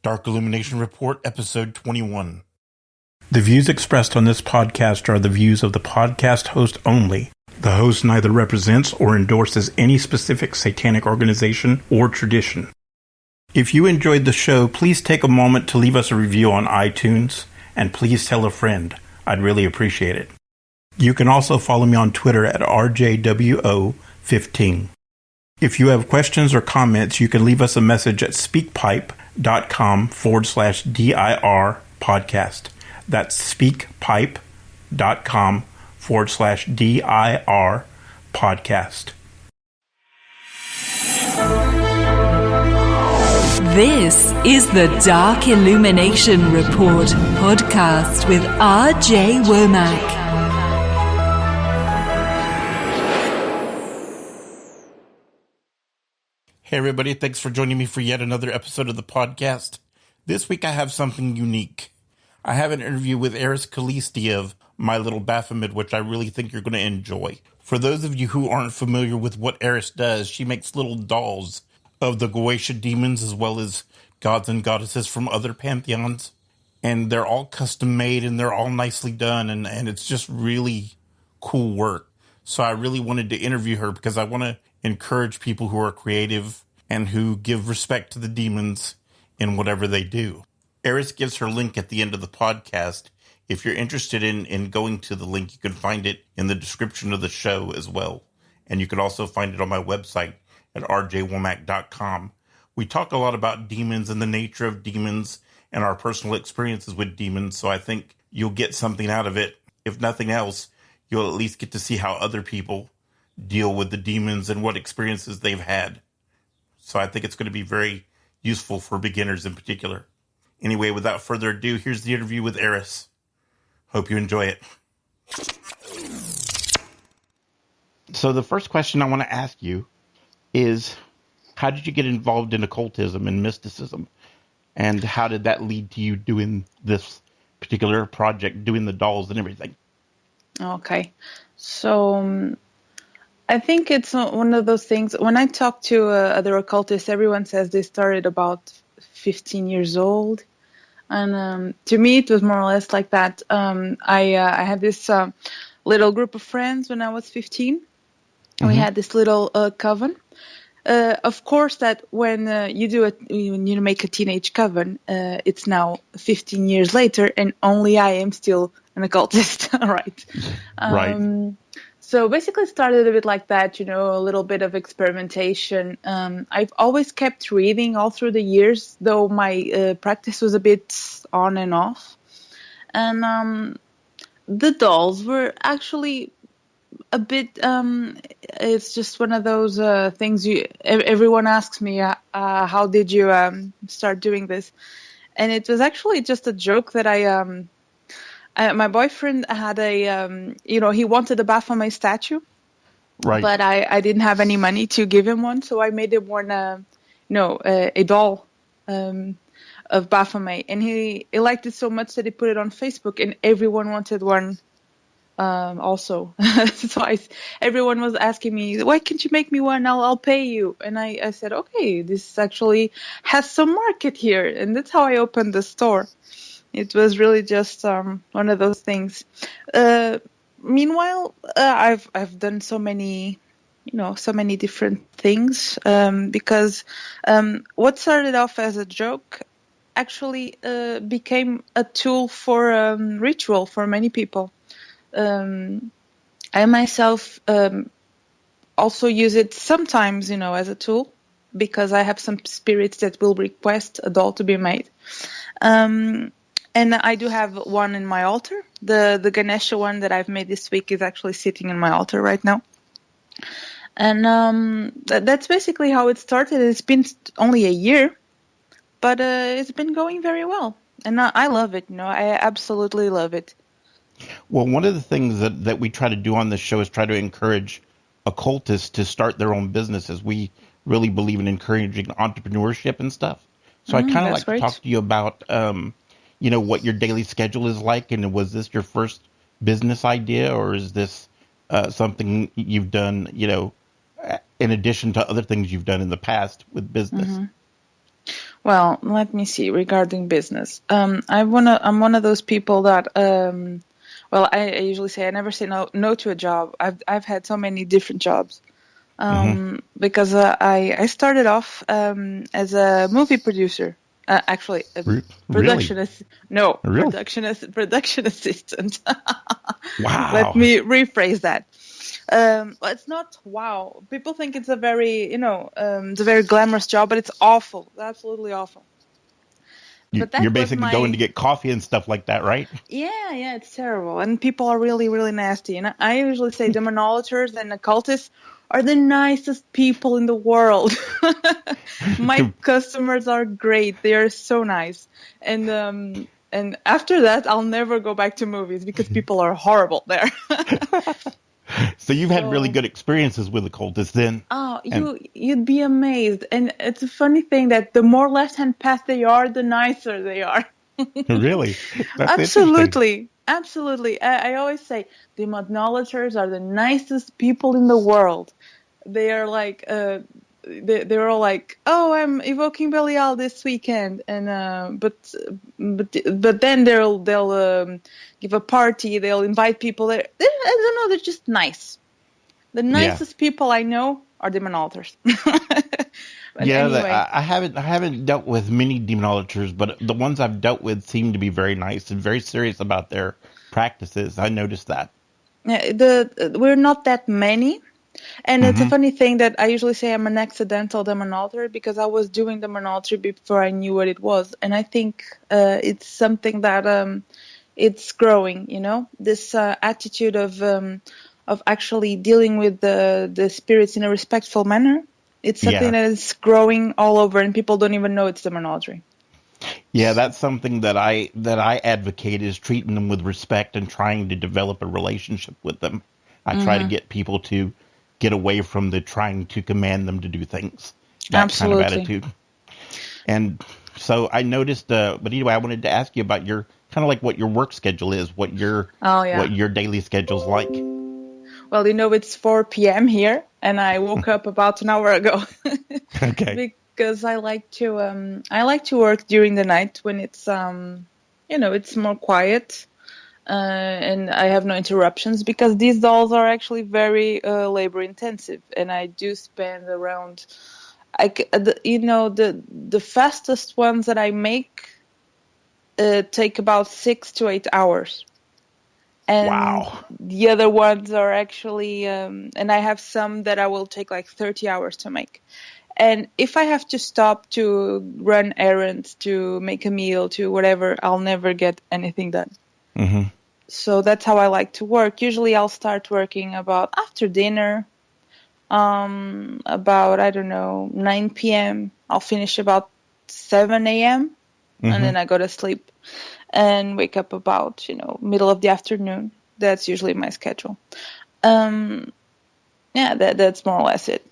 Dark Illumination Report, Episode 21. The views expressed on this podcast are the views of the podcast host only. The host neither represents or endorses any specific satanic organization or tradition. If you enjoyed the show, please take a moment to leave us a review on iTunes, and please tell a friend. I'd really appreciate it. You can also follow me on Twitter at RJWO15. If you have questions or comments, you can leave us a message at speakpipe.com/DIR podcast. That's speakpipe.com/DIR podcast. This is the Dark Illumination Report Podcast with RJ Womack. Hey everybody, thanks for joining me for yet another episode of the podcast. This week I have something unique. I have an interview with Eris Kallisti of My Little Baphomet, which I really think you're going to enjoy. For those of you who aren't familiar with what Eris does, she makes little dolls of the Goetia demons as well as gods and goddesses from other pantheons. And they're all custom made and they're all nicely done and it's just really cool work. So I really wanted to interview her because I want to encourage people who are creative and who give respect to the demons in whatever they do. Eris gives her link at the end of the podcast. If you're interested in going to the link, you can find it in the description of the show as well. And you can also find it on my website at rjwomack.com. We talk a lot about demons and the nature of demons and our personal experiences with demons, so I think you'll get something out of it. If nothing else, you'll at least get to see how other people deal with the demons and what experiences they've had. So I think it's going to be very useful for beginners in particular. Anyway, without further ado, here's the interview with Eris. Hope you enjoy it. So the first question I want to ask you is, how did you get involved in occultism and mysticism? And how did that lead to you doing this particular project, doing the dolls and everything? Okay. So I think it's one of those things. When I talk to other occultists, everyone says they started about 15 years old. And to me, it was more or less like that. I had this little group of friends when I was 15. Mm-hmm. We had this little coven. Of course, that when you make a teenage coven, it's now 15 years later, and only I am still an occultist, right? Right. So basically it started a bit like that, a little bit of experimentation. I've always kept reading all through the years, though my practice was a bit on and off. And the dolls were actually a bit, it's just one of those things everyone asks me, how did you start doing this? And it was actually just a joke that my boyfriend had he wanted a Baphomet statue, right? But I didn't have any money to give him one, so I made him one, a doll of Baphomet, and he liked it so much that he put it on Facebook, and everyone wanted one, also. So everyone was asking me, why can't you make me one? I'll pay you, and I said, okay, this actually has some market here, and that's how I opened the store. It was really just one of those things. Meanwhile, I've done so many different things because what started off as a joke actually became a tool for ritual for many people. I myself also use it sometimes, as a tool because I have some spirits that will request a doll to be made. And I do have one in my altar. The Ganesha one that I've made this week is actually sitting in my altar right now. And that's basically how it started. It's been only a year, but it's been going very well. And I love it. I absolutely love it. Well, one of the things that we try to do on this show is try to encourage occultists to start their own businesses. We really believe in encouraging entrepreneurship and stuff. So I kind of like to talk to you about what your daily schedule is like, and was this your first business idea, or is this something you've done, in addition to other things you've done in the past with business? Mm-hmm. Well, let me see. Regarding business, I'm one of those people that, well, I usually say I never say no to a job. I've had so many different jobs, because I started off as a movie producer. Actually, a Really? Really? production assistant. Let Wow. me rephrase that. Well, it's not wow. People think it's a very, it's a very glamorous job, but it's awful. It's absolutely awful. But You're that was basically going to my, get coffee and stuff like that, right? yeah, it's terrible. And people are really, really nasty. And I usually say demonolators and occultists are the nicest people in the world. My customers are great. They are so nice. And after that, I'll never go back to movies because people are horrible there. So you've had really So, good experiences with occultists then. oh, And you'd be amazed. And it's a funny thing that the more left-hand path they are, the nicer they are. really, that's interesting. Absolutely. Absolutely. I always say demonologers are the nicest people in the world. They are like, they're all like, oh, I'm evoking Belial this weekend, and but then they'll give a party. They'll invite people there. I don't know. They're just nice. The Yeah. nicest people I know are demonologers. But Yeah, anyway, I haven't dealt with many demonolators, but the ones I've dealt with seem to be very nice and very serious about their practices. I noticed that. yeah, we're not that many. And it's a funny thing that I usually say I'm an accidental demonolator because I was doing demonolatry before I knew what it was. And I think it's something that it's growing, this attitude of actually dealing with the spirits in a respectful manner. It's something Yeah. that is growing all over and people don't even know it's demonolatry. Yeah, that's something that I advocate is treating them with respect and trying to develop a relationship with them. I try to get people to get away from the trying to command them to do things. That kind of Absolutely. attitude. And so I noticed, but anyway, I wanted to ask you about your kind of like what your work schedule is, what your Oh, yeah. what your daily schedule's like. Well, it's 4 p.m. here, and I woke up about an hour ago Okay. because I like to work during the night when it's it's more quiet, and I have no interruptions because these dolls are actually very labor intensive, and I do spend around the fastest ones that I make take about 6 to 8 hours. And Wow. the other ones are actually, and I have some that I will take like 30 hours to make. And if I have to stop to run errands, to make a meal, to whatever, I'll never get anything done. So that's how I like to work. Usually I'll start working about after dinner, about, I don't know, 9 p.m. I'll finish about 7 a.m. And then I go to sleep and wake up about, middle of the afternoon. That's usually my schedule. Yeah, that's more or less it.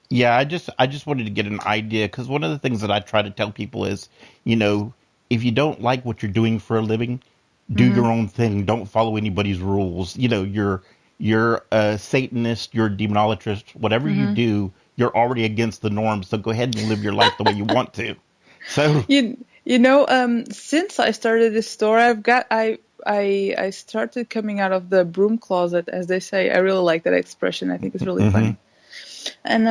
Yeah, I just wanted to get an idea because one of the things that I try to tell people is, if you don't like what you're doing for a living, do your own thing. Don't follow anybody's rules. You're a Satanist, you're a demonologist, whatever you do, you're already against the norm. So go ahead and live your life the way you want to. So Since I started this store, I started coming out of the broom closet, as they say. I really like that expression. I think it's really funny. And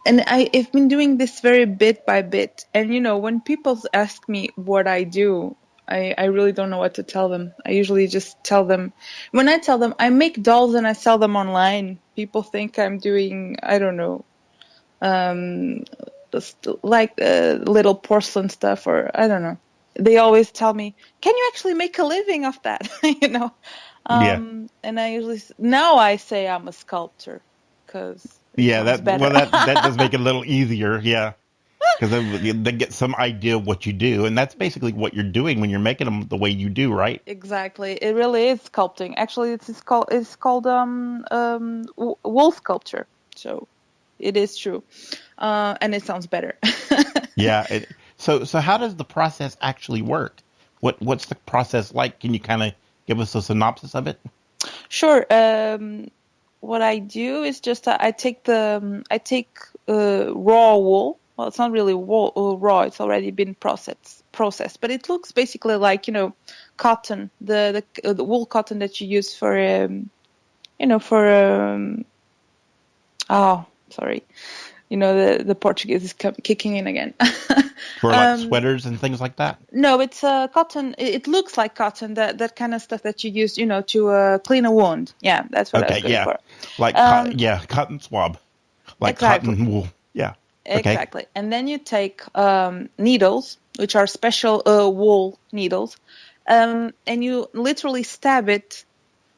I've been doing this very bit by bit. And when people ask me what I do, I really don't know what to tell them. I usually just tell them, when I tell them I make dolls and I sell them online, people think I'm doing, I don't know, just like little porcelain stuff, or I don't know. They always tell me, can you actually make a living off that? yeah, And I usually, now I say I'm a sculptor because it yeah, sounds better. that does make it a little easier. Yeah, because they get some idea of what you do, and that's basically what you're doing when you're making them the way you do, right? Exactly. It really is sculpting. Actually, it's called wool sculpture. So it is true. And it sounds better. Yeah. So how does the process actually work? What's the process like? Can you kind of give us a synopsis of it? Sure. What I do is just I take raw wool, Well, it's not really raw. It's already been processed, but it looks basically like, cotton, the wool cotton that you use for oh, sorry, the Portuguese is kicking in again. For like sweaters and things like that? No, it's cotton. It looks like cotton, that kind of stuff that you use, to clean a wound. Yeah, that's what I was going for. Like, cotton swab. Like exactly. cotton wool. Yeah. Okay. Exactly. And then you take needles, which are special wool needles, and you literally stab it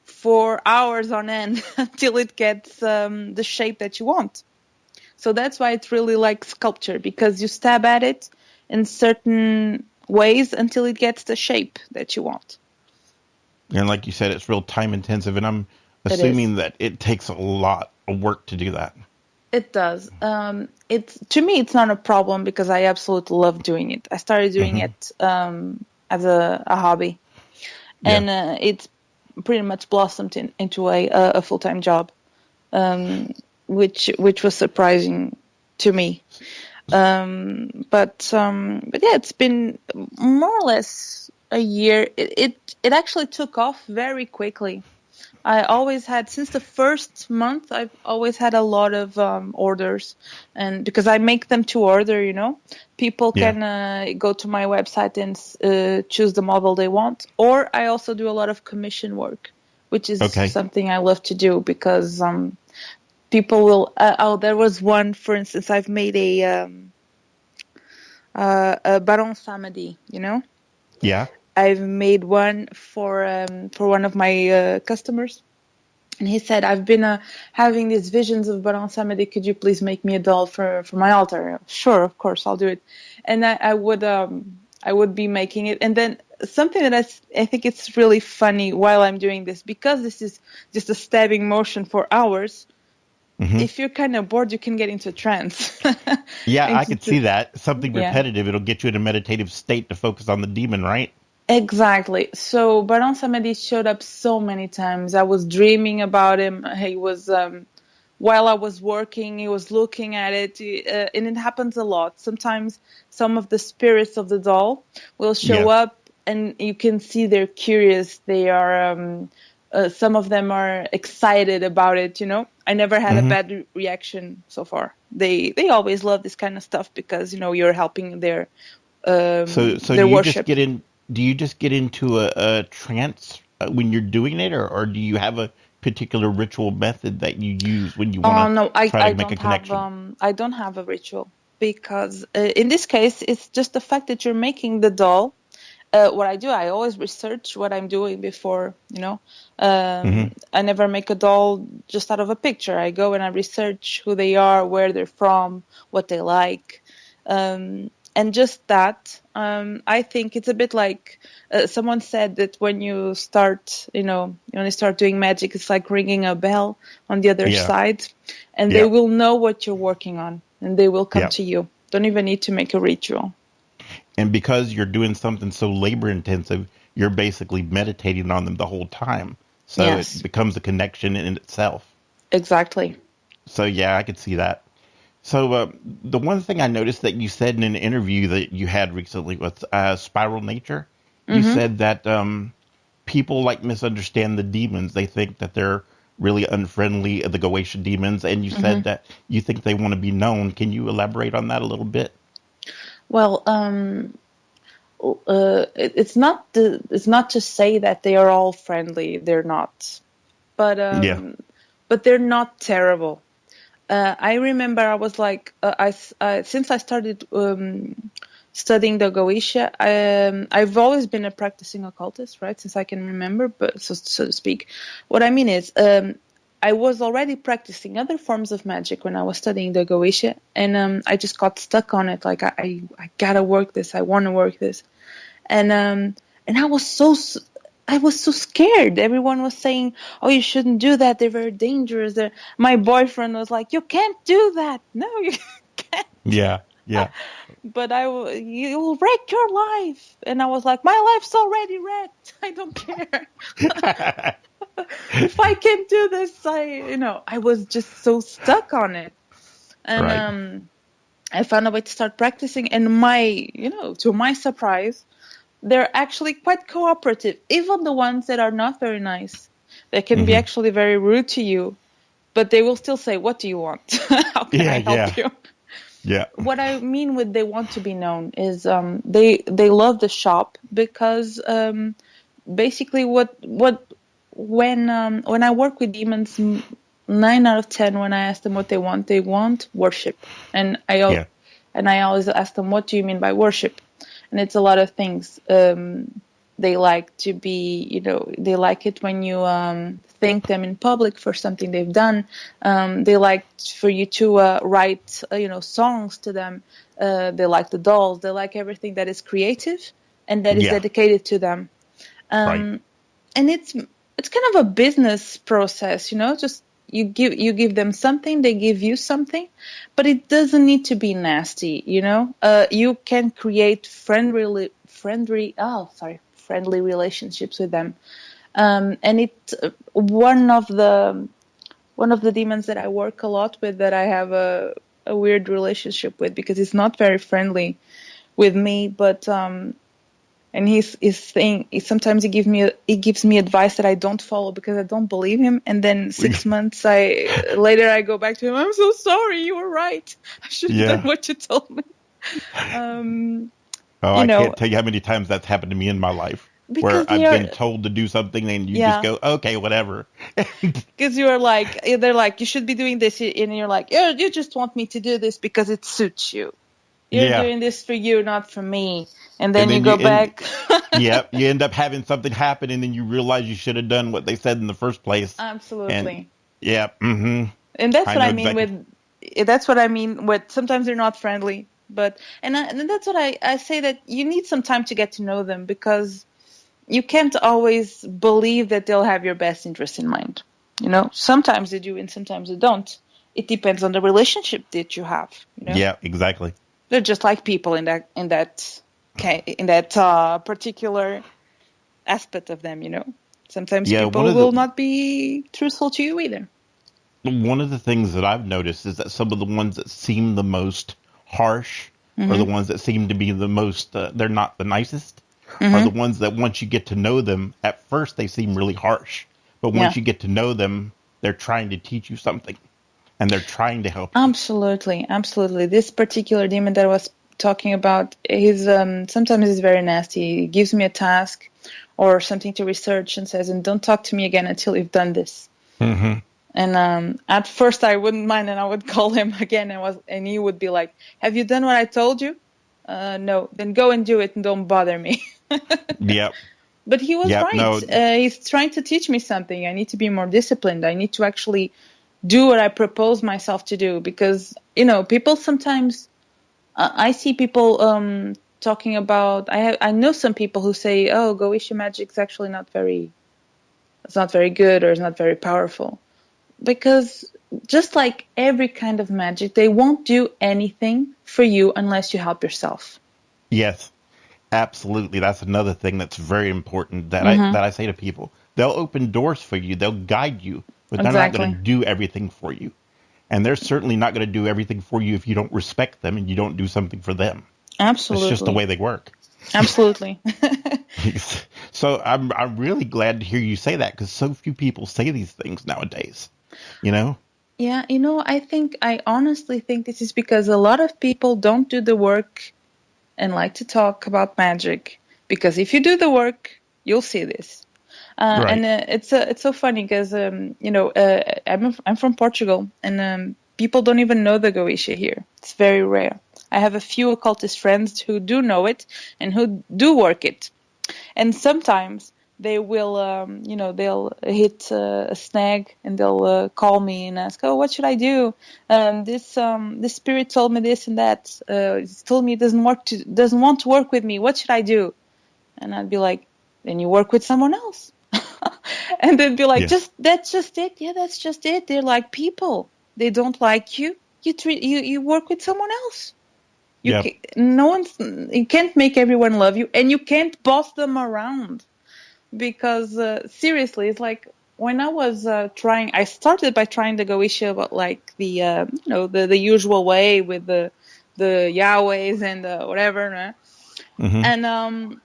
for hours on end until it gets the shape that you want. So that's why it's really like sculpture, because you stab at it in certain ways until it gets the shape that you want. And like you said, it's real time intensive, and I'm assuming that it takes a lot of work to do that. It does. To me, it's not a problem because I absolutely love doing it. I started doing it as a hobby, and it's pretty much blossomed into a full-time job, which was surprising to me. But yeah, it's been more or less a year. It actually took off very quickly. I always had, since the first month, I've always had a lot of orders, and because I make them to order, people can go to my website and choose the model they want. Or I also do a lot of commission work, which is something I love to do, because people will. There was one, for instance, I've made a Baron Samedi, Yeah. I've made one for one of my customers, and he said, "I've been having these visions of Baron Samedi. Could you please make me a doll for my altar?" Sure, of course, I'll do it. And I would be making it, and then something that I think it's really funny while I'm doing this, because this is just a stabbing motion for hours. If you're kind of bored, you can get into a trance. Yeah, I could see that. Something repetitive, it'll get you in a meditative state to focus on the demon, right? Exactly. So Baron Samedi showed up so many times. I was dreaming about him. He was, while I was working, he was looking at it. And it happens a lot. Sometimes some of the spirits of the doll will show up, and you can see they're curious. They are, some of them are excited about it, I never had a bad reaction so far. They always love this kind of stuff because, you're helping their their worship. Do you just get into a trance when you're doing it, or do you have a particular ritual method that you use when you want to try to make a connection? I don't have a ritual, because in this case, it's just the fact that you're making the doll. What I do, I always research what I'm doing before, I never make a doll just out of a picture. I go and I research who they are, where they're from, what they like. And just that, I think it's a bit like someone said that when you start, when you start doing magic, it's like ringing a bell on the other side, and they will know what you're working on, and they will come to you. Don't even need to make a ritual. And because you're doing something so labor intensive, you're basically meditating on them the whole time. So it becomes a connection in itself. Exactly. So yeah, I could see that. So the one thing I noticed that you said in an interview that you had recently with Spiral Nature, you said that people misunderstand the demons. They think that they're really unfriendly, the Goetia demons, and you said that you think they want to be known. Can you elaborate on that a little bit? Well, it's not to say that they are all friendly. They're not, but they're not terrible. I remember I was like, since I started studying the Goetia, I've always been a practicing occultist, right? Since I can remember, but so to speak. What I mean is, I was already practicing other forms of magic when I was studying the Goetia, and I just got stuck on it. Like I gotta work this. I want to work this, and I was so scared. Everyone was saying, "Oh, you shouldn't do that. They're very dangerous." My boyfriend was like, "You can't do that. No, you can't." Yeah. But you will wreck your life, and I was like, "My life's already wrecked. I don't care." If I can do this, I was just so stuck on it. And I found a way to start practicing, and to my surprise, they're actually quite cooperative. Even the ones that are not very nice, they can be actually very rude to you, but they will still say, "What do you want? How can I help you?" Yeah. What I mean with they want to be known is they love the shop because basically when I work with demons, 9 out of 10 when I ask them what they want worship, and I always ask them, what do you mean by worship? And it's a lot of things. They like to be, they like it when you thank them in public for something they've done. They like for you to write, songs to them. They like the dolls. They like everything that is creative and that is dedicated to them. Right. And it's kind of a business process, just you give them something, they give you something, but it doesn't need to be nasty, you can create friendly relationships with them. And it's one of the demons that I work a lot with, that I have a weird relationship with, because he's not very friendly with me, but and he's saying sometimes he gives me advice that I don't follow because I don't believe him, and then 6 months later I go back to him. I'm so sorry, you were right. I should have done what you told me. I can't tell you how many times that's happened to me in my life, where I've been told to do something and you just go, okay, whatever. Because they're like, you should be doing this, and you're like, you just want me to do this because it suits you. You're doing this for you, not for me. And then you go back. You end up having something happen, and then you realize you should have done what they said in the first place. Absolutely. And, and that's what I mean that's what I mean with sometimes they're not friendly. But and that's what I say, that you need some time to get to know them, because you can't always believe that they'll have your best interest in mind. Sometimes they do and sometimes they don't. It depends on the relationship that you have. Yeah, exactly. They're just like people in that particular aspect of them. Sometimes people will not be truthful to you either. One of the things that I've noticed is that some of the ones that seem the most harsh, or the ones that seem to be the most, they're not the nicest, are the ones that once you get to know them, at first they seem really harsh. But once you get to know them, they're trying to teach you something. And they're trying to help you. Absolutely, absolutely. This particular demon that I was talking about, he's sometimes he's very nasty. He gives me a task or something to research and says, and don't talk to me again until you've done this. And at first I wouldn't mind, and I would call him again, and he would be like, have you done what I told you? No. Then go and do it and don't bother me. Yep. But he was right. No. He's trying to teach me something. I need to be more disciplined. I need to actually do what I propose myself to do, because people sometimes I see people talking about. I know some people who say, "Oh, Goetia magic is actually not very good, or it's not very powerful," because just like every kind of magic, they won't do anything for you unless you help yourself. Yes, absolutely. That's another thing that's very important that I say to people. They'll open doors for you. They'll guide you. But they're not going to do everything for you. And they're certainly not going to do everything for you if you don't respect them and you don't do something for them. Absolutely. It's just the way they work. Absolutely. So I'm really glad to hear you say that, because so few people say these things nowadays. Yeah, I honestly think this is because a lot of people don't do the work and like to talk about magic. Because if you do the work, you'll see this. Right. And it's so funny because I'm from Portugal, and people don't even know the Goetia here. It's very rare. I have a few occultist friends who do know it and who do work it, and sometimes they will they'll hit a snag, and they'll call me and ask, "Oh, what should I do? This spirit told me this and that. It told me it doesn't want to work with me. What should I do?" And I'd be like, "Then you work with someone else." And they'd be like, that's just it. Yeah, that's just it. They're like people. They don't like you. You work with someone else. You can't make everyone love you, and you can't boss them around, because seriously, it's like when I was I started by trying to Goetia, but like the usual way with the the Yahwehs and the whatever. Right? Mm-hmm.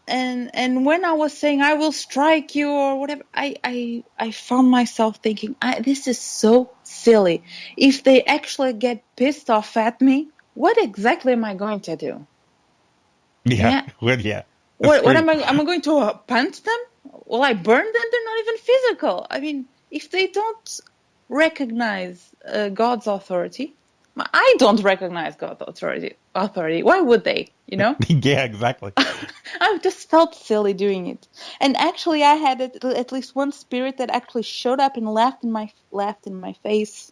And when I was saying I will strike you or whatever, I found myself thinking, this is so silly. If they actually get pissed off at me, what exactly am I going to do? Yeah. Well, yeah. What am I going to punch them? Will I burn them? They're not even physical. I mean, if they don't recognize God's authority, I don't recognize God's authority. Why would they? You know? Yeah, exactly. I just felt silly doing it. And actually, I had at least one spirit that actually showed up and laughed in my face,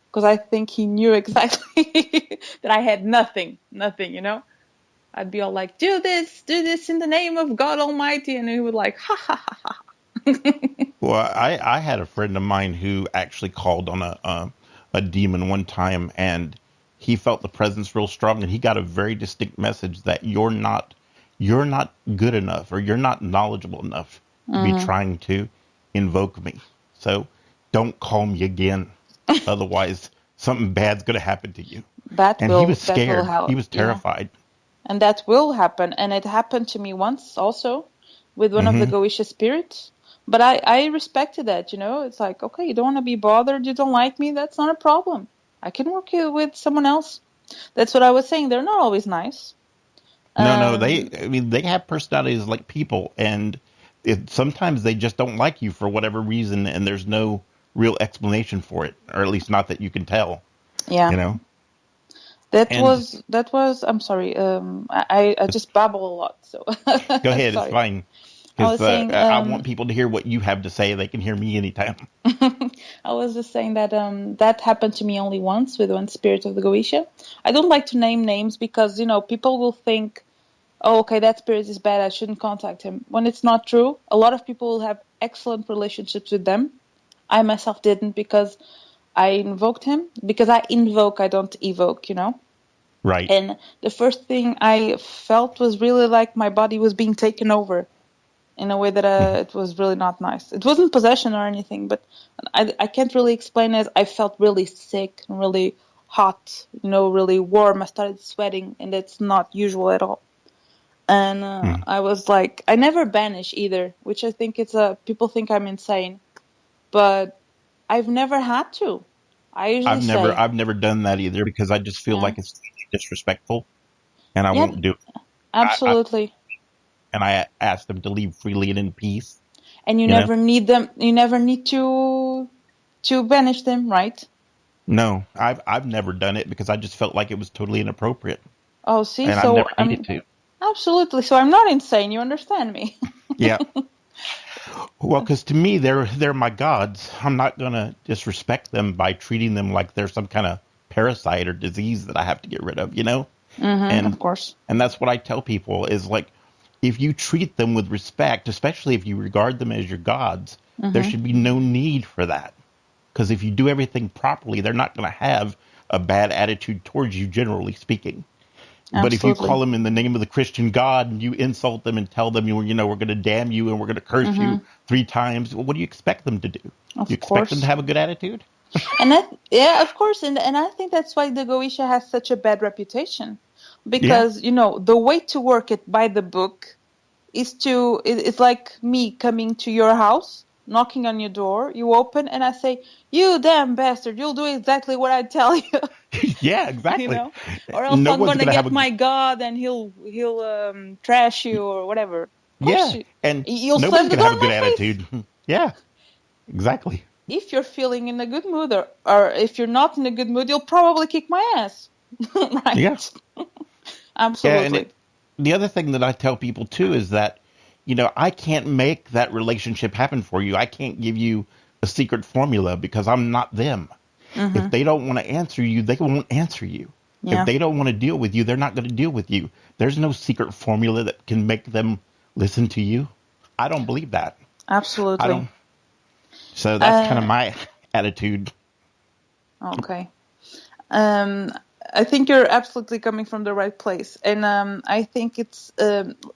because I think he knew exactly that I had nothing. You know. I'd be all like, do this in the name of God Almighty. And he would like, ha, ha, ha, ha. Well, I had a friend of mine who actually called on a demon one time, and he felt the presence real strong, and he got a very distinct message that you're not good enough, or you're not knowledgeable enough to be trying to invoke me. So don't call me again. Otherwise, something bad's going to happen to you. He was scared. He was terrified. Yeah. And that will happen. And it happened to me once also with one of the Goetia spirits. But I respected that, you know. It's like, okay, you don't want to be bothered. You don't like me. That's not a problem. I can work with someone else. That's what I was saying. They're not always nice. No, they have personalities like people. And sometimes they just don't like you for whatever reason. And there's no real explanation for it. Or at least not that you can tell. Yeah. You know? That was. I'm sorry. I just babble a lot. So go ahead. It's fine. Because I want people to hear what you have to say. They can hear me anytime. I was just saying that that happened to me only once with one spirit of the Goetia. I don't like to name names because, you know, people will think, oh, okay, that spirit is bad. I shouldn't contact him. When it's not true, a lot of people will have excellent relationships with them. I myself didn't, because I invoked him. Because I invoke, I don't evoke, you know? Right. And the first thing I felt was really like my body was being taken over in a way that it was really not nice. It wasn't possession or anything, but I can't really explain it. I felt really sick and really hot, you know, really warm. I started sweating, and it's not usual at all. And I was like, I never banish either, which I think people think I'm insane. But I've never had to. I've never done that either, because I just feel like it's disrespectful, and I won't do it. Absolutely. And I ask them to leave freely and in peace. And you never need them. You never need to banish them, right? No, I've never done it because I just felt like it was totally inappropriate. Oh, see, and so I never needed to. Absolutely. So I'm not insane. You understand me? Yeah. Well, because to me, they're my gods. I'm not going to disrespect them by treating them like they're some kind of parasite or disease that I have to get rid of, you know? And of course. And that's what I tell people is, like, if you treat them with respect, especially if you regard them as your gods, there should be no need for that. Because if you do everything properly, they're not going to have a bad attitude towards you, generally speaking. Absolutely. But if you call them in the name of the Christian God and you insult them and tell them, we're going to damn you and we're going to curse you 3 times, well, what do you expect them to do? You expect them to have a good attitude? And of course. And I think that's why the Goetia has such a bad reputation. Because, the way to work it by the book is it's like me coming to your house, knocking on your door, you open, and I say, you damn bastard, you'll do exactly what I tell you. Yeah, exactly. Or else I'm going to get my God and he'll trash you or whatever. Yeah, and you'll nobody's going to have a good attitude. Yeah, exactly. If you're feeling in a good mood or if you're not in a good mood, you'll probably kick my ass. Right? Yeah. Absolutely. Yeah, and the other thing that I tell people too is that, I can't make that relationship happen for you. I can't give you a secret formula because I'm not them. If they don't want to answer you, they won't answer you. Yeah. If they don't want to deal with you, they're not going to deal with you. There's no secret formula that can make them listen to you. I don't believe that. Absolutely. So that's kind of my attitude. Okay. I think you're absolutely coming from the right place. And I think it's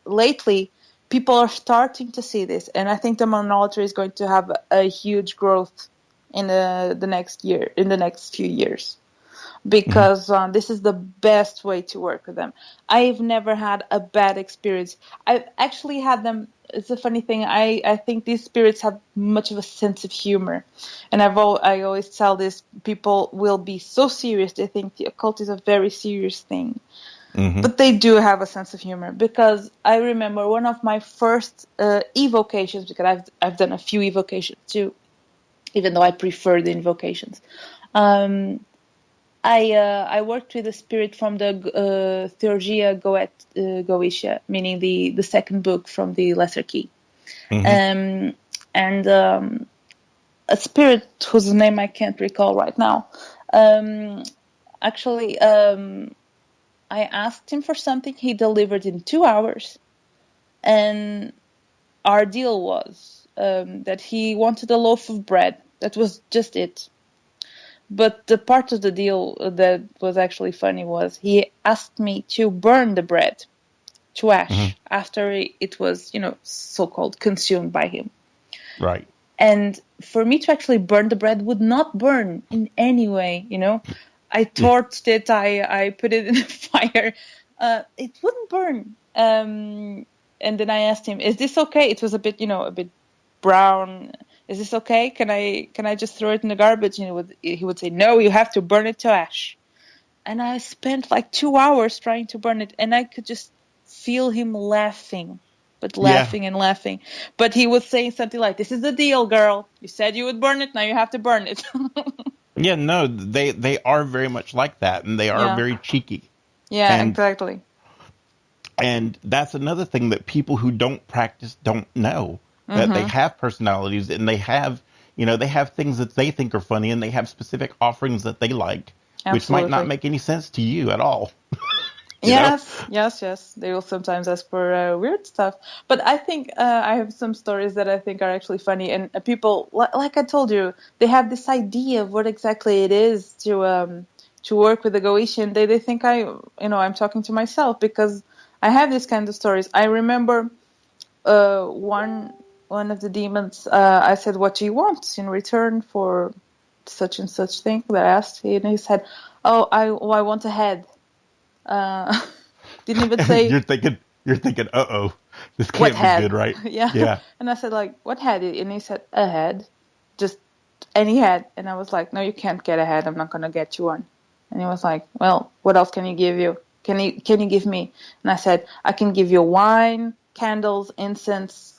lately people are starting to see this. And I think the monolatry is going to have a huge growth in the next few years. because this is the best way to work with them. I've never had a bad experience. I've actually had them. It's a funny thing. I think these spirits have much of a sense of humor, and I always tell this: people will be so serious. They think the occult is a very serious thing, but they do have a sense of humor. Because I remember one of my first evocations, because I've done a few evocations too, even though I prefer the invocations. I worked with a spirit from the Theurgia Goetia, meaning the second book from the Lesser Key. And a spirit whose name I can't recall right now. Actually, I asked him for something. He delivered in 2 hours. And our deal was that he wanted a loaf of bread. That was just it. But the part of the deal that was actually funny was he asked me to burn the bread to ash after it was, so-called consumed by him. Right. And for me to actually burn the bread would not burn in any way, I torched it, I put it in the fire. It wouldn't burn. And then I asked him, is this okay? It was a bit brown. Is this okay? Can I just throw it in the garbage? He would say, no, you have to burn it to ash. And I spent like 2 hours trying to burn it, and I could just feel him laughing, but laughing and laughing. But he was saying something like, this is the deal, girl. You said you would burn it, now you have to burn it. Yeah, no, they are very much like that, and they are very cheeky. Yeah, exactly. And that's another thing that people who don't practice don't know. That they have personalities, and they have things that they think are funny, and they have specific offerings that they like, which might not make any sense to you at all. Yes. They will sometimes ask for weird stuff. But I think I have some stories that I think are actually funny, and people, like I told you, they have this idea of what exactly it is to work with the Goetian. They think I'm talking to myself, because I have these kind of stories. I remember one of the demons, I said, what do you want in return for such and such thing that I asked? And he said, I want a head. Didn't even say. You're thinking, this can't be good, right? Yeah. And I said, like, what head? And he said, a head, just any head. And I was like, no, you can't get a head. I'm not going to get you one. And he was like, well, what else can you give you? Can you give me? And I said, I can give you wine, candles, incense,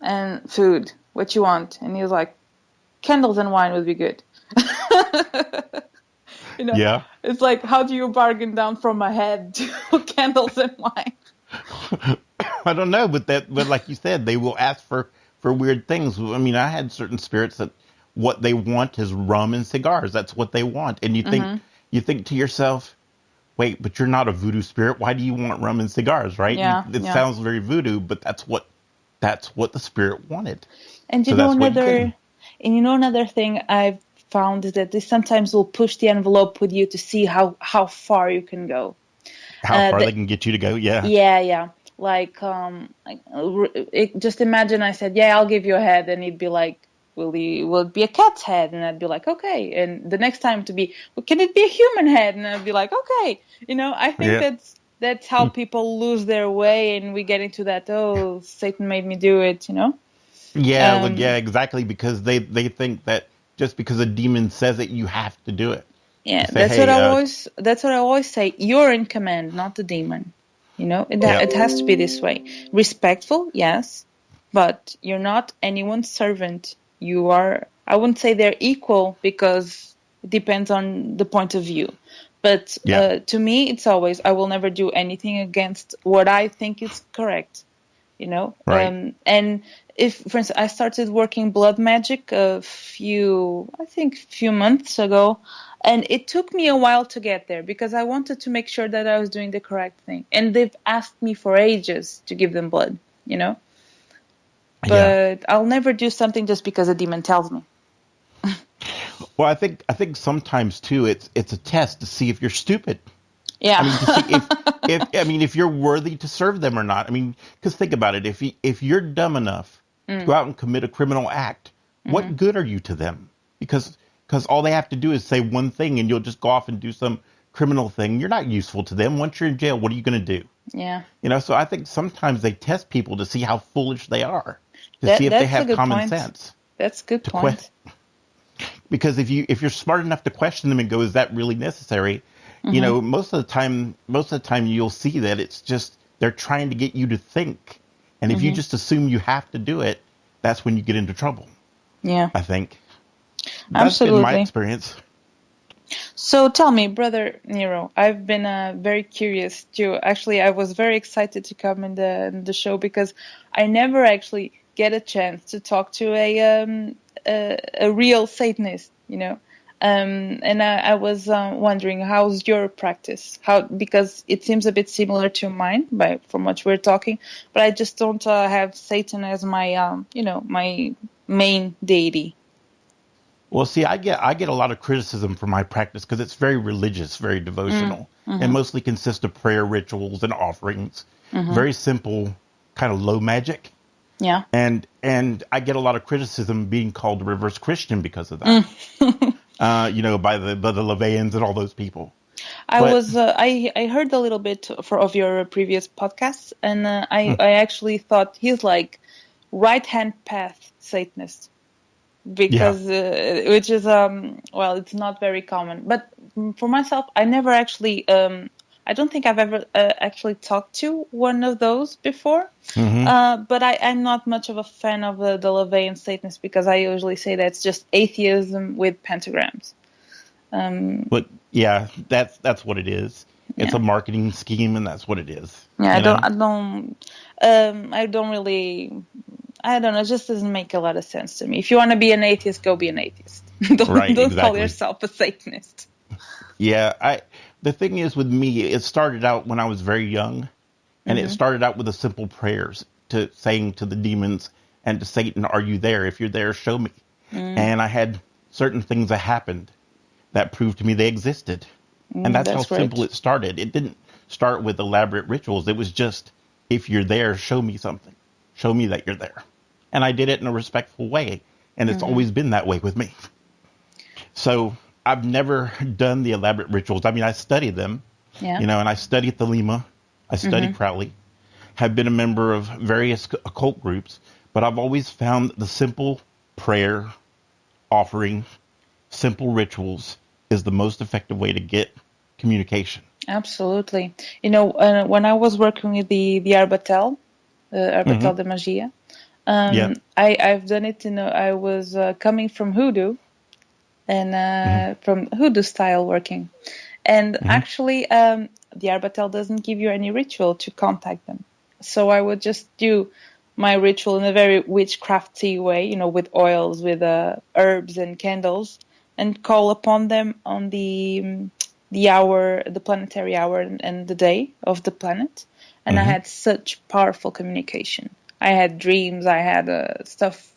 and food. What you want? And he was like, candles and wine would be good. Yeah. It's like, how do you bargain down from a head to candles and wine? I don't know, but like you said, they will ask for weird things. I mean, I had certain spirits that what they want is rum and cigars. That's what they want. And you think to yourself, wait, but you're not a voodoo spirit. Why do you want rum and cigars, right? It sounds very voodoo, but that's what the spirit wanted. And another thing I've found is that they sometimes will push the envelope with you to see how far you can go. How far they can get you to go, yeah. Yeah. Like, just imagine I said, yeah, I'll give you a head, and he'd be like, will it be a cat's head? And I'd be like, okay. And the next time to be, well, can it be a human head? And I'd be like, okay. I think that's how people lose their way, and we get into that, Satan made me do it, Yeah, exactly, because they think that just because a demon says it, you have to do it. Yeah, that's what I always say. You're in command, not the demon. It has to be this way. Respectful, yes, but you're not anyone's servant. You are, I wouldn't say they're equal, because it depends on the point of view. But to me, it's always, I will never do anything against what I think is correct, Right. And if, for instance, I started working blood magic a few months ago, and it took me a while to get there, because I wanted to make sure that I was doing the correct thing. And they've asked me for ages to give them blood, But I'll never do something just because a demon tells me. Well, I think sometimes too, it's a test to see if you're stupid. Yeah. I mean, to see if you're worthy to serve them or not. I mean, because think about it. If you're dumb enough to go out and commit a criminal act, what good are you to them? Because because all they have to do is say one thing and you'll just go off and do some criminal thing. You're not useful to them. Once you're in jail, what are you going to do? Yeah. So I think sometimes they test people to see how foolish they are, to see if they have common sense. That's a good point. Because if you're smart enough to question them and go, is that really necessary? Most of the time you'll see that it's just they're trying to get you to think. And if you just assume you have to do it, that's when you get into trouble. Yeah. I think. Absolutely. That's been my experience. So tell me, Brother Nero, I've been very curious too. Actually, I was very excited to come in the show because I never actually get a chance to talk to a real Satanist, And I was wondering, how's your practice? Because it seems a bit similar to mine, from what we're talking, but I just don't have Satan as my, my main deity. Well, see, I get a lot of criticism for my practice because it's very religious, very devotional, and mostly consists of prayer rituals and offerings. Very simple, kind of low magic. Yeah. And I get a lot of criticism being called a reverse Christian because of that. By the Levians and all those people. I heard a little bit of your previous podcasts, and I actually thought he's like right-hand path Satanist. Because which is it's not very common, but for myself I never actually I don't think I've ever actually talked to one of those before, but I'm not much of a fan of the Levian Satanists because I usually say that's just atheism with pentagrams. But yeah, that's what it is. It's a marketing scheme, and that's what it is. Yeah, I don't really. I don't know. It just doesn't make a lot of sense to me. If you want to be an atheist, go be an atheist. Don't call yourself a Satanist. Yeah, the thing is with me, it started out when I was very young, and it started out with the simple prayers saying to the demons and to Satan, "Are you there? If you're there, show me." And I had certain things that happened that proved to me they existed, and that's how simple it started. It didn't start with elaborate rituals. It was just, if you're there, show me something. Show me that you're there. And I did it in a respectful way. And it's always been that way with me. So I've never done the elaborate rituals. I mean, I studied them, and I studied Thelema. I studied Crowley. Have been a member of various occult groups. But I've always found the simple prayer, offering, simple rituals is the most effective way to get communication. Absolutely. When I was working with the Arbatel, Arbatel de Magia. I've done it. I was coming from Hoodoo, and from Hoodoo style working, and actually, the Arbatel doesn't give you any ritual to contact them. So I would just do my ritual in a very witchcrafty way, with oils, with herbs and candles, and call upon them on the hour, the planetary hour, and the day of the planet. And I had such powerful communication. I had dreams. I had stuff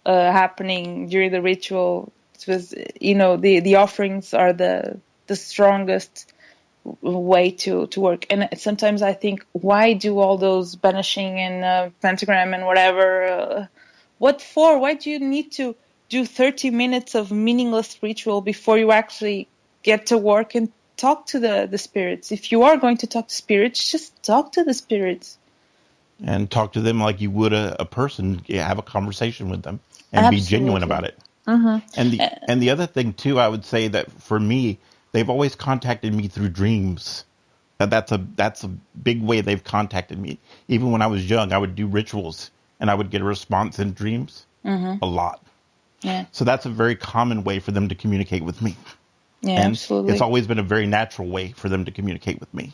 happening during the ritual. It was, the offerings are the strongest way to work. And sometimes I think, why do all those banishing and pentagram and whatever? What for? Why do you need to do 30 minutes of meaningless ritual before you actually get to work and talk to the spirits? If you are going to talk to spirits, just talk to the spirits. And talk to them like you would a person. Have a conversation with them and be genuine about it. And the other thing, too, I would say that for me, they've always contacted me through dreams. That's a big way they've contacted me. Even when I was young, I would do rituals and I would get a response in dreams a lot. Yeah. So that's a very common way for them to communicate with me. Yeah, and absolutely. It's always been a very natural way for them to communicate with me.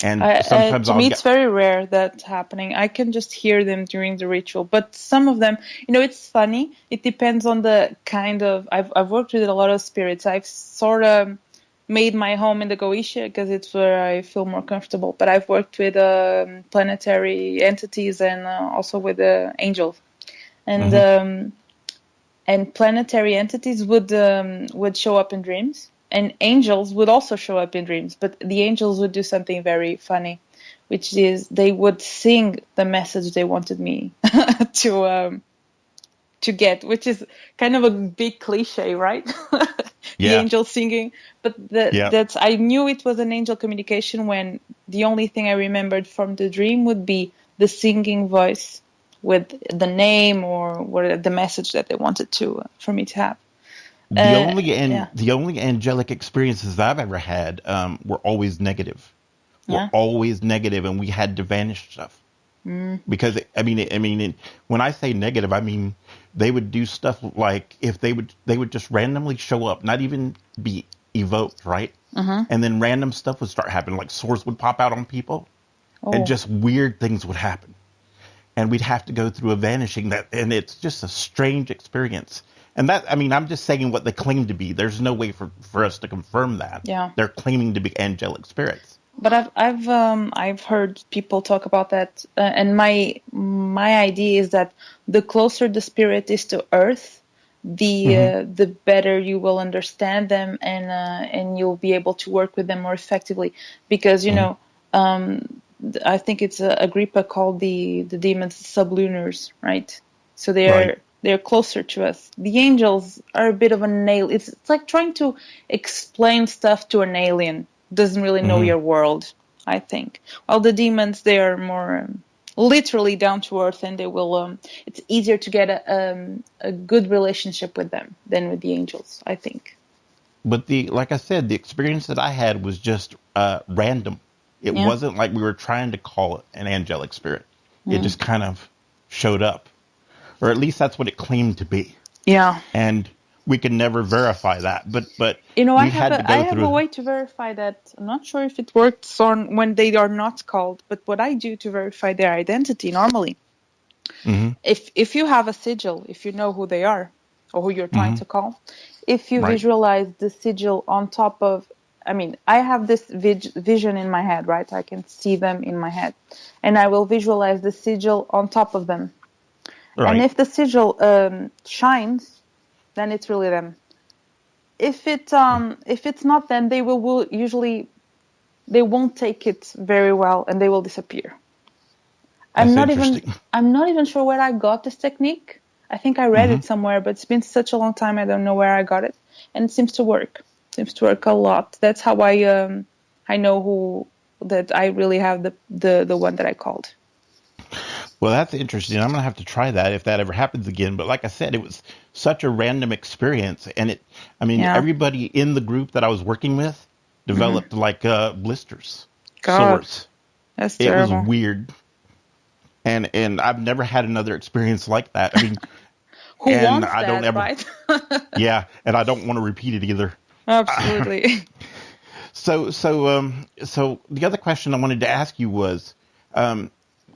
And sometimes to me, it's very rare that's happening. I can just hear them during the ritual. But some of them, it's funny. It depends on the kind of... I've worked with a lot of spirits. I've sort of made my home in the Goetia because it's where I feel more comfortable. But I've worked with planetary entities and also with angels. And and planetary entities would show up in dreams. And angels would also show up in dreams, but the angels would do something very funny, which is they would sing the message they wanted me to to get, which is kind of a big cliche, right? The angel singing. But that's, I knew it was an angel communication when the only thing I remembered from the dream would be the singing voice with the name or the message that they wanted for me to have. The only angelic experiences I've ever had were always negative. Were always negative, and we had to vanish stuff. Because when I say negative, I mean they would do stuff like if they would just randomly show up, not even be evoked, right? And then random stuff would start happening, like sores would pop out on people, and just weird things would happen, and we'd have to go through a vanishing and it's just a strange experience. And that, I'm just saying what they claim to be. There's no way for us to confirm that. Yeah, they're claiming to be angelic spirits. But I've heard people talk about that, and my idea is that the closer the spirit is to Earth, the better you will understand them, and you'll be able to work with them more effectively. Because I think it's Agrippa called the demons sublunars, right? So they're closer to us. The angels are a bit of an alien. It's like trying to explain stuff to an alien. Doesn't really know your world, I think. While the demons, they are more literally down to earth, and they will. It's easier to get a good relationship with them than with the angels, I think. But like I said, the experience that I had was just random. It wasn't like we were trying to call it an angelic spirit. It just kind of showed up, or at least that's what it claimed to be. Yeah, and we can never verify that, but I have a way to verify that. I'm not sure if it works on when they are not called, but what I do to verify their identity normally, if you have a sigil, if you know who they are or who you're trying to call, if you visualize the sigil on top of, I have this vision in my head, right? I can see them in my head, and I will visualize the sigil on top of them, and if the sigil shines, then it's really them. If it's not them, they will usually, they won't take it very well, and they will disappear. I'm not even sure where I got this technique. I think I read it somewhere, but it's been such a long time, I don't know where I got it, and it seems to work. It seems to work a lot. That's how I know that I really have the one that I called. Well, that's interesting. I'm going to have to try that if that ever happens again. But like I said, it was such a random experience. And everybody in the group that I was working with developed like blisters, sores. That's terrible. It was weird. And I've never had another experience like that. Who wants that, right? Yeah, and I don't want to repeat it either. Absolutely. So the other question I wanted to ask you was,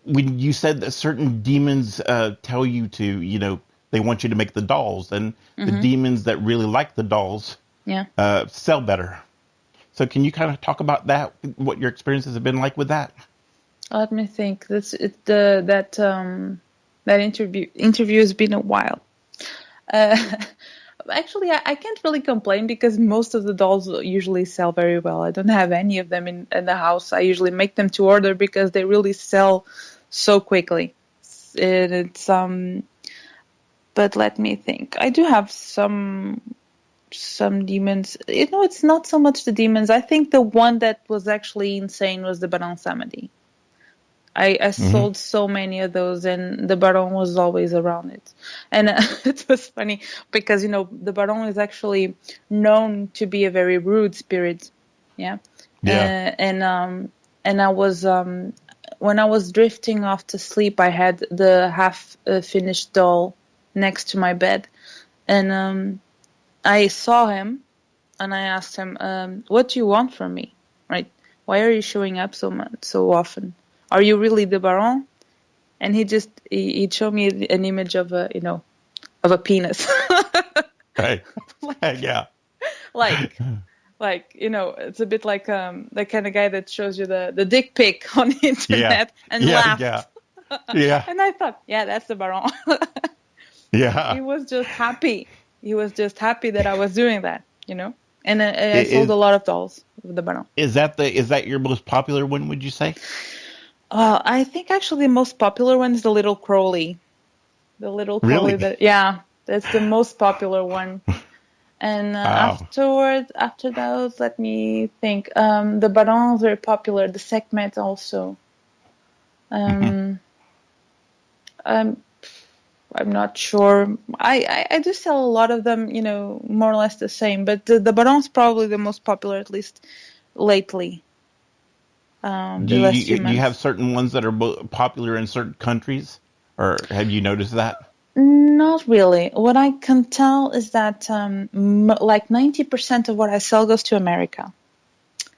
when you said that certain demons tell you to, they want you to make the dolls, and the demons that really like the dolls sell better. So can you kind of talk about that, what your experiences have been like with that? Let me think. That interview has been a while. Actually, I can't really complain because most of the dolls usually sell very well. I don't have any of them in the house. I usually make them to order because they really sell so quickly. It's but let me think. I do have some demons. It's not so much the demons. I think the one that was actually insane was the Baron Samedi. I sold so many of those, and the Baron was always around it. And it was funny because, the Baron is actually known to be a very rude spirit. Yeah. And I was, when I was drifting off to sleep, I had the half-finished doll next to my bed. And I saw him, and I asked him, what do you want from me? Right? Why are you showing up so often? Are you really the Baron? And he'd show me an image of a penis. Right. Yeah. It's a bit like the kind of guy that shows you the dick pic on the internet and laughed. Yeah. And I thought, that's the Baron. Yeah. He was just happy. He was just happy that I was doing that, And I sold a lot of dolls with the Baron. Is that your most popular one, would you say? I think actually the most popular one is the Little Crowley. The little Really? collie yeah, that's the most popular one. And Wow. after those, let me think. The Barons are popular. The Sekhmet also. Um, I'm not sure. I do sell a lot of them, more or less the same. But the Baron's probably the most popular, at least lately. The last few Do months. you have certain ones that are popular in certain countries, or have you noticed that? Not really. What I can tell is that like 90% of what I sell goes to America.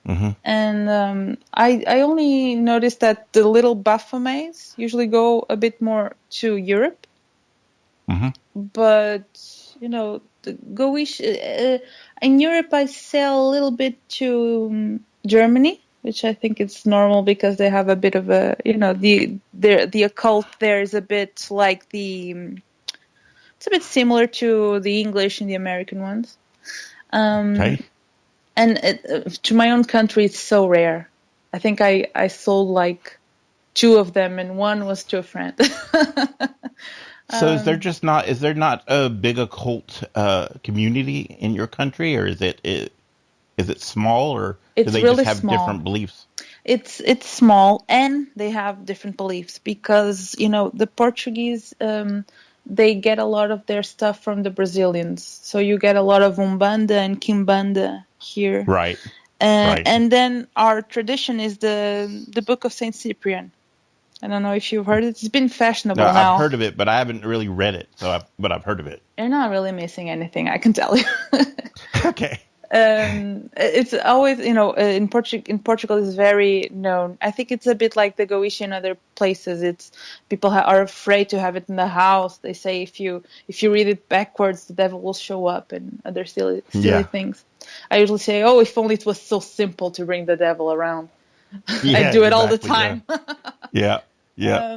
Mm-hmm. And I only noticed that the little Baphomets usually go a bit more to Europe. Mm-hmm. But, the Goish, in Europe I sell a little bit to Germany, which I think is normal because they have a bit of a, the occult there is a bit like it's a bit similar to the English and the American ones. Okay. And to my own country, it's so rare. I think I sold like 2 of them, and one was to a friend. So is there not a big occult community in your country, or is it small, or do It's they really just have small. different beliefs? It's small, and they have different beliefs because the Portuguese they get a lot of their stuff from the Brazilians. So you get a lot of Umbanda and Kimbanda here. Right. Right. And then our tradition is the Book of Saint Cyprian. I don't know if you've heard it. It's been fashionable No, now. I've heard of it, but I haven't really read it. But I've heard of it. You're not really missing anything, I can tell you. Okay. It's always, in Portugal is very known. I think it's a bit like the Goishi in other places. It's people are afraid to have it in the house. They say if you read it backwards, the devil will show up, and other silly things. I usually say, oh, if only it was so simple to bring the devil around. Yeah, I do it all the exactly, time. Yeah. Yeah.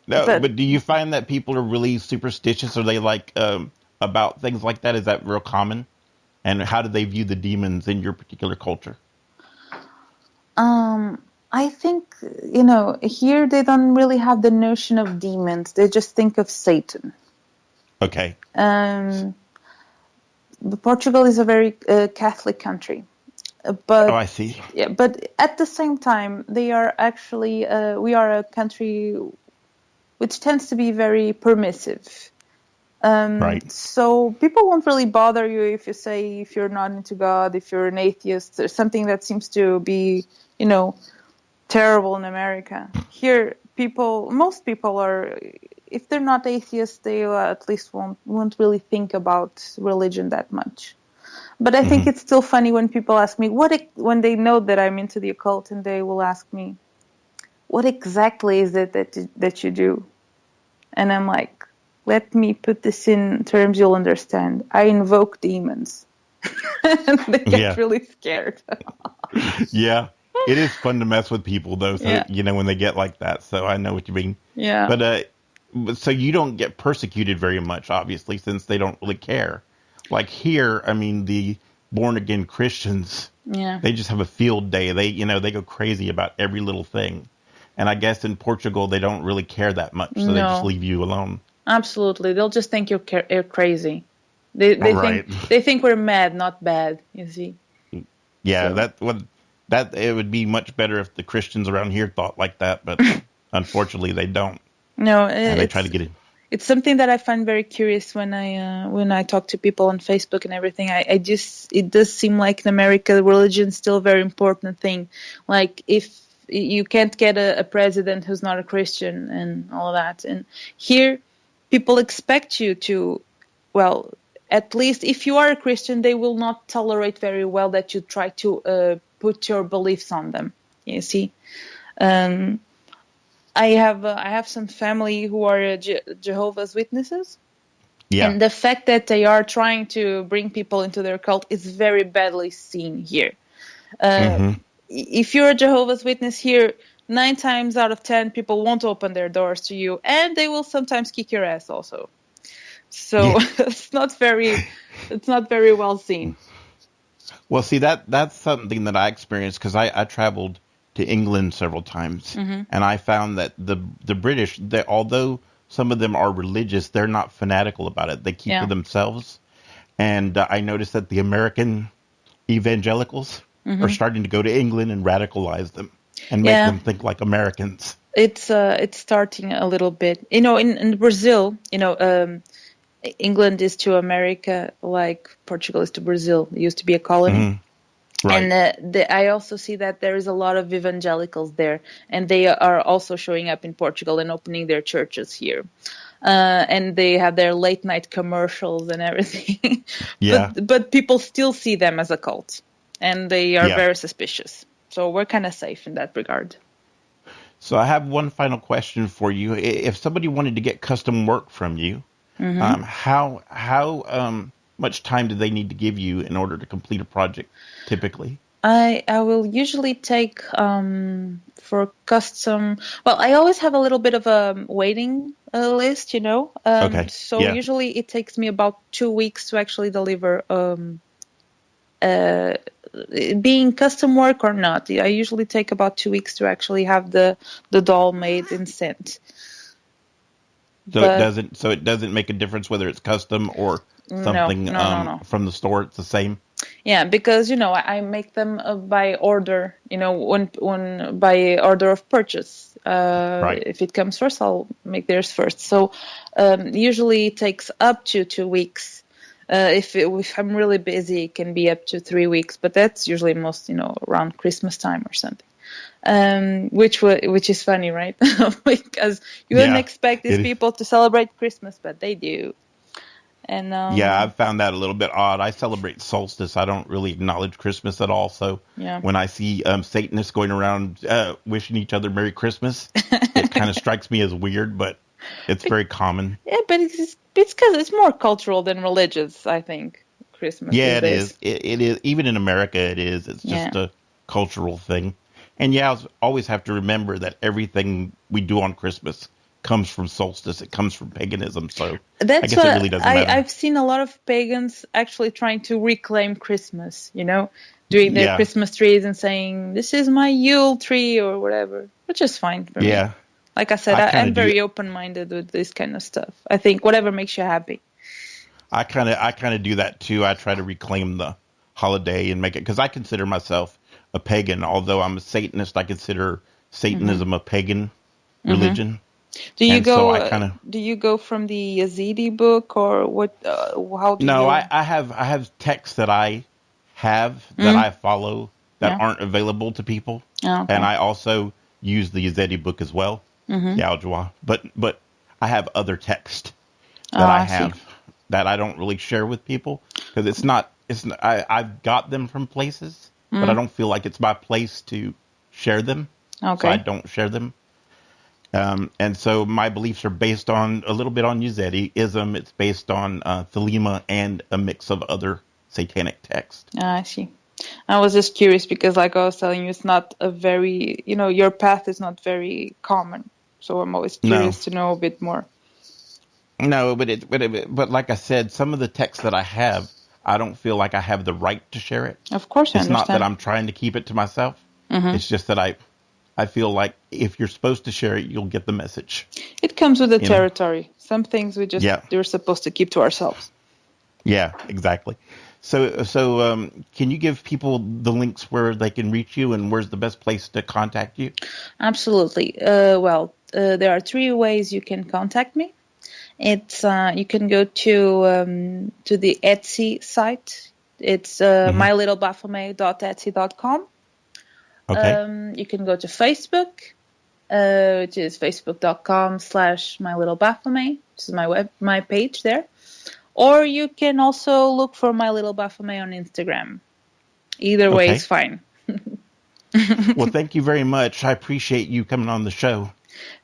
No, but do you find that people are really superstitious? Are they like about things like that? Is that real common? And how do they view the demons in your particular culture? I think, here they don't really have the notion of demons. They just think of Satan. Okay. Portugal is a very Catholic country. But I see. Yeah, but at the same time, they are actually we are a country which tends to be very permissive. Right. So people won't really bother you if you're not into God, if you're an atheist, or something that seems to be, terrible in America. Here, most people are, if they're not atheists, they at least won't really think about religion that much. But I think it's still funny when people ask me when they know that I'm into the occult, and they will ask me, "What exactly is it that you do?" And I'm like, "Let me put this in terms you'll understand. I invoke demons." And they get really scared. Yeah, it is fun to mess with people though. So when they get like that. So I know what you mean. Yeah. But so you don't get persecuted very much, obviously, since they don't really care. Like here, I mean, the born-again Christians, they just have a field day. They go crazy about every little thing. And I guess in Portugal, they don't really care that much, so they just leave you alone. Absolutely. They'll just think you're crazy. They think we're mad, not bad, you see. Yeah, so. that it would be much better if the Christians around here thought like that, but unfortunately they don't. No, and they try to get in. It's something that I find very curious when I talk to people on Facebook and everything. It does seem like in America, religion is still a very important thing. Like if you can't get a president who's not a Christian and all of that. And here, people expect you to, well, at least if you are a Christian, they will not tolerate very well that you try to put your beliefs on them. You see. I have some family who are Jehovah's Witnesses, and the fact that they are trying to bring people into their cult is very badly seen here. If you're a Jehovah's Witness here, 9 times out of 10 people won't open their doors to you, and they will sometimes kick your ass also. So it's not very well seen. Well, see, that's something that I experienced because I traveled to England several times, and I found that the British, although some of them are religious, they're not fanatical about it. They keep to themselves. And I noticed that the American evangelicals are starting to go to England and radicalize them and make them think like Americans. It's starting a little bit. In Brazil, England is to America like Portugal is to Brazil. It used to be a colony. Right. And I also see that there is a lot of evangelicals there, and they are also showing up in Portugal and opening their churches here. And they have their late night commercials and everything. But people still see them as a cult, and they are very suspicious. So we're kind of safe in that regard. So I have one final question for you. If somebody wanted to get custom work from you, how much time do they need to give you in order to complete a project typically? I will usually take for custom. Well, I always have a little bit of a waiting list, So usually it takes me about 2 weeks to actually deliver. Being custom work or not, I usually take about 2 weeks to actually have the doll made and sent. So it doesn't make a difference whether it's custom or something from the store. It's the same. Yeah, because I make them by order. When by order of purchase. If it comes first, I'll make theirs first. So usually it takes up to 2 weeks. If I'm really busy, it can be up to 3 weeks, but that's usually most around Christmas time or something. Which is funny, right? Because you wouldn't expect these people to celebrate Christmas, but they do. And I've found that a little bit odd. I celebrate solstice. I don't really acknowledge Christmas at all. So when I see Satanists going around wishing each other Merry Christmas, it kind of strikes me as weird, but it's very common. Yeah, but it's because it's more cultural than religious, I think, Christmas. Yeah, it is. It is. Even in America, it is. It's just a cultural thing. And I always have to remember that everything we do on Christmas comes from solstice. It comes from paganism. So that's I guess it really doesn't matter. I've seen a lot of pagans actually trying to reclaim Christmas, doing their Christmas trees and saying, this is my Yule tree or whatever, which is fine for me. Like I said, I'm very open-minded with this kind of stuff. I think whatever makes you happy. I kind of do that too. I try to reclaim the holiday and make it, because I consider myself a pagan. Although I'm a Satanist, I consider Satanism a pagan religion. Do you go from the Yazidi book or what? How do you? No, I have texts that I have that I follow that aren't available to people, and I also use the Yazidi book as well, the Al-Jawah. But I have other texts that I have that I don't really share with people because it's not. I've got them from places, but I don't feel like it's my place to share them. Okay. So I don't share them. And so my beliefs are based on a little bit on Yazidi-ism. It's based on Thelema and a mix of other satanic texts. I see. I was just curious because, like I was telling you, it's not a very, your path is not very common. So I'm always curious to know a bit more. No, but like I said, some of the texts that I have, I don't feel like I have the right to share it. Of course, I understand. It's not that I'm trying to keep it to myself. It's just that I feel like if you're supposed to share it, you'll get the message. It comes with the territory. Some things we're supposed to keep to ourselves. Yeah, exactly. So can you give people the links where they can reach you and where's the best place to contact you? Absolutely. There are 3 ways you can contact me. It's you can go to the Etsy site. It's mylittlebaphomet.etsy.com. Okay. You can go to Facebook, which is facebook.com/mylittlebaphomet, which is my page there. Or you can also look for My Little Baphomet on Instagram. Either way is fine. Well, thank you very much. I appreciate you coming on the show.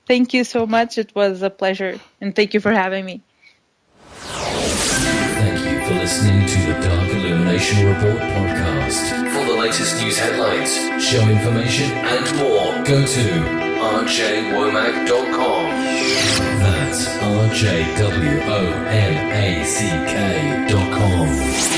Thank you so much. It was a pleasure. And thank you for having me. Thank you for listening to the Dark Illumination Report Podcast. For the latest news headlines, show information, and more, go to rjwomack.com. That's rjwomack.com.